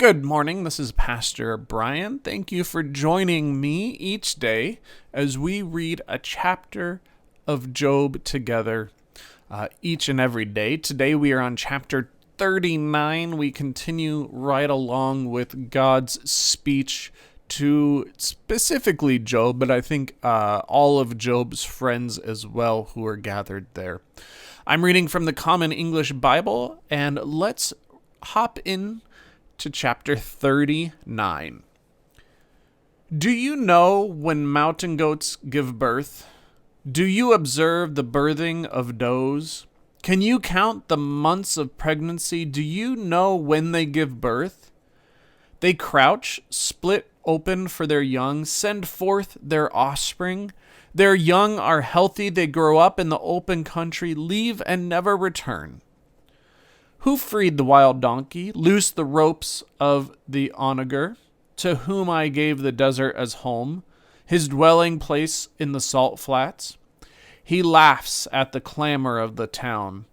Good morning. This is Pastor Brian. Thank you for joining me each day as we read a chapter of Job together each and every day. Today we are on chapter 39. We continue right along with God's speech to specifically Job, but I think all of Job's friends as well who are gathered there. I'm reading from the Common English Bible, and let's hop in to chapter 39. Do you know when mountain goats give birth? Do you observe the birthing of does? Can you count the months of pregnancy? Do you know when they give birth? They crouch, split open for their young, send forth their offspring. Their young are healthy, they grow up in the open country, leave and never return. Who freed the wild donkey, loosed the ropes of the onager, to whom I gave the desert as home, his dwelling place in the salt flats? He laughs at the clamor of the town,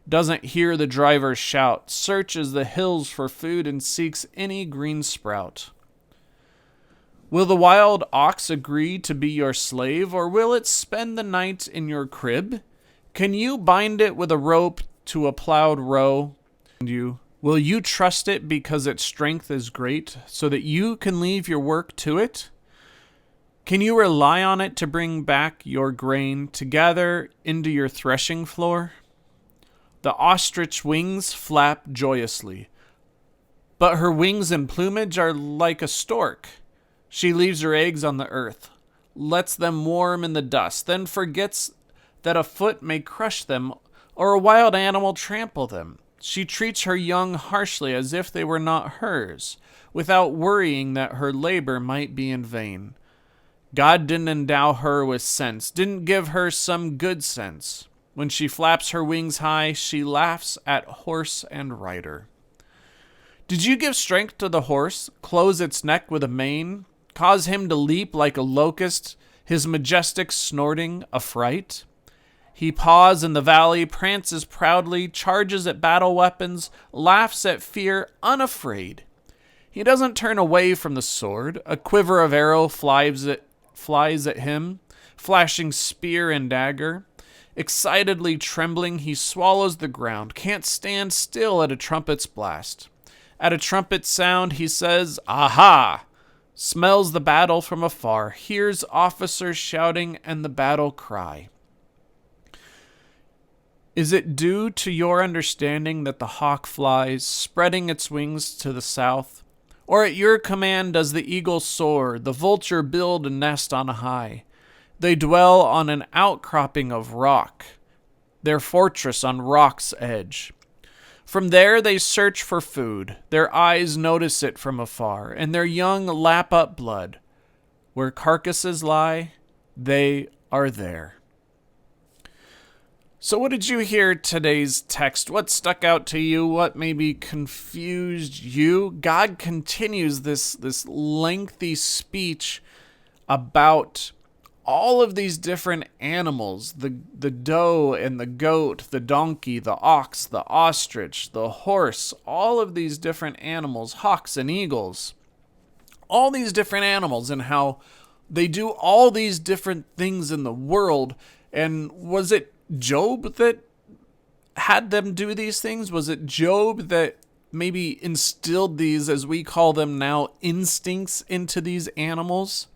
doesn't hear the driver shout, searches the hills for food and seeks any green sprout. Will the wild ox agree to be your slave, or will it spend the night in your crib? Can you bind it with a rope to a plowed row? Will you trust it because its strength is great, so that you can leave your work to it? Can you rely on it to bring back your grain, to gather into your threshing floor? The ostrich wings flap joyously, but her wings and plumage are like a stork. She leaves her eggs on the earth, lets them warm in the dust, then forgets that a foot may crush them or a wild animal trample them. She treats her young harshly as if they were not hers, without worrying that her labor might be in vain. God didn't endow her with sense, didn't give her some good sense. When she flaps her wings high, she laughs at horse and rider. Did you give strength to the horse, close its neck with a mane, cause him to leap like a locust, his majestic snorting affright? He paws in the valley, prances proudly, charges at battle weapons, laughs at fear, unafraid. He doesn't turn away from the sword. A quiver of arrow flies at him, flashing spear and dagger. Excitedly trembling, he swallows the ground, can't stand still at a trumpet's blast. At a trumpet's sound, he says, "Aha!" Smells the battle from afar, hears officers shouting and the battle cry. Is it due to your understanding that the hawk flies, spreading its wings to the south? Or at your command does the eagle soar, the vulture build a nest on high? They dwell on an outcropping of rock, their fortress on rock's edge. From there they search for food, their eyes notice it from afar, and their young lap up blood. Where carcasses lie, they are there. So what did you hear today's text? What stuck out to you? What maybe confused you? God continues this lengthy speech about all of these different animals, the doe and the goat, the donkey, the ox, the ostrich, the horse, all of these different animals, hawks and eagles, all these different animals and how they do all these different things in the world. And was it Job that had them do these things? Was it Job that maybe instilled these, as we call them now, instincts into these animals?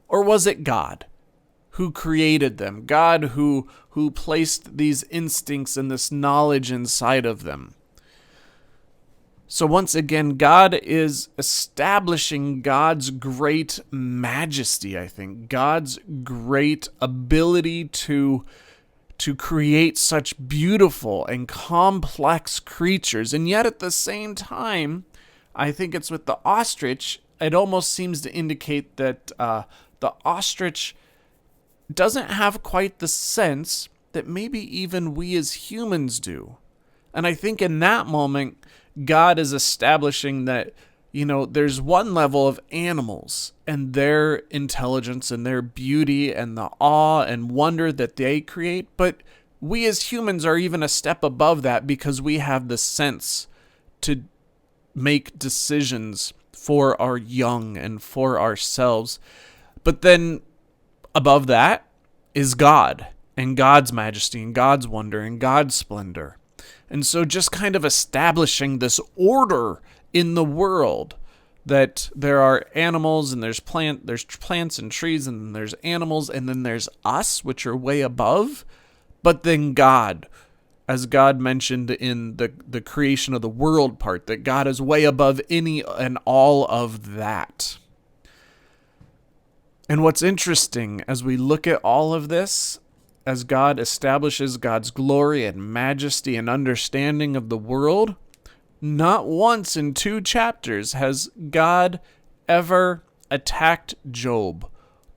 Or was it God who created them? God who placed these instincts and this knowledge inside of them? So once again, God is establishing God's great majesty, I think. God's great ability to create such beautiful and complex creatures. And yet at the same time, I think it's with the ostrich, it almost seems to indicate that the ostrich doesn't have quite the sense that maybe even we as humans do. And I think in that moment, God is establishing that, there's one level of animals and their intelligence and their beauty and the awe and wonder that they create. But we as humans are even a step above that because we have the sense to make decisions for our young and for ourselves. But then above that is God and God's majesty and God's wonder and God's splendor. And so just kind of establishing this order in the world, that there are animals and there's plants and trees, and then there's animals, and then there's us, which are way above. But then God, as God mentioned in the creation of the world part, that God is way above any and all of that. And what's interesting as we look at all of this, as God establishes God's glory and majesty and understanding of the world, not once in 2 chapters has God ever attacked Job,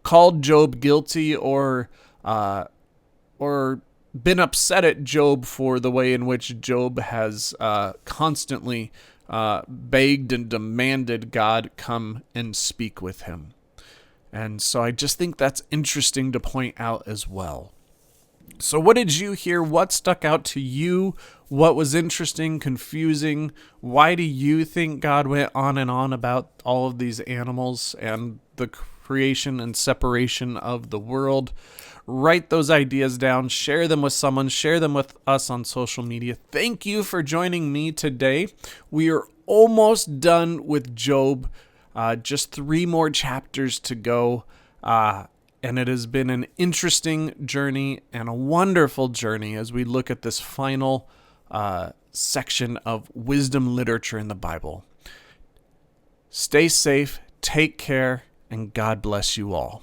called Job guilty, or been upset at Job for the way in which Job has constantly begged and demanded God come and speak with him. And so I just think that's interesting to point out as well. So what did you hear? What stuck out to you? What was interesting, confusing? Why do you think God went on and on about all of these animals and the creation and separation of the world? Write those ideas down, share them with someone, share them with us on social media. Thank you for joining me today. We are almost done with Job. Just 3 more chapters to go. And it has been an interesting journey and a wonderful journey as we look at this final section of wisdom literature in the Bible. Stay safe, take care, and God bless you all.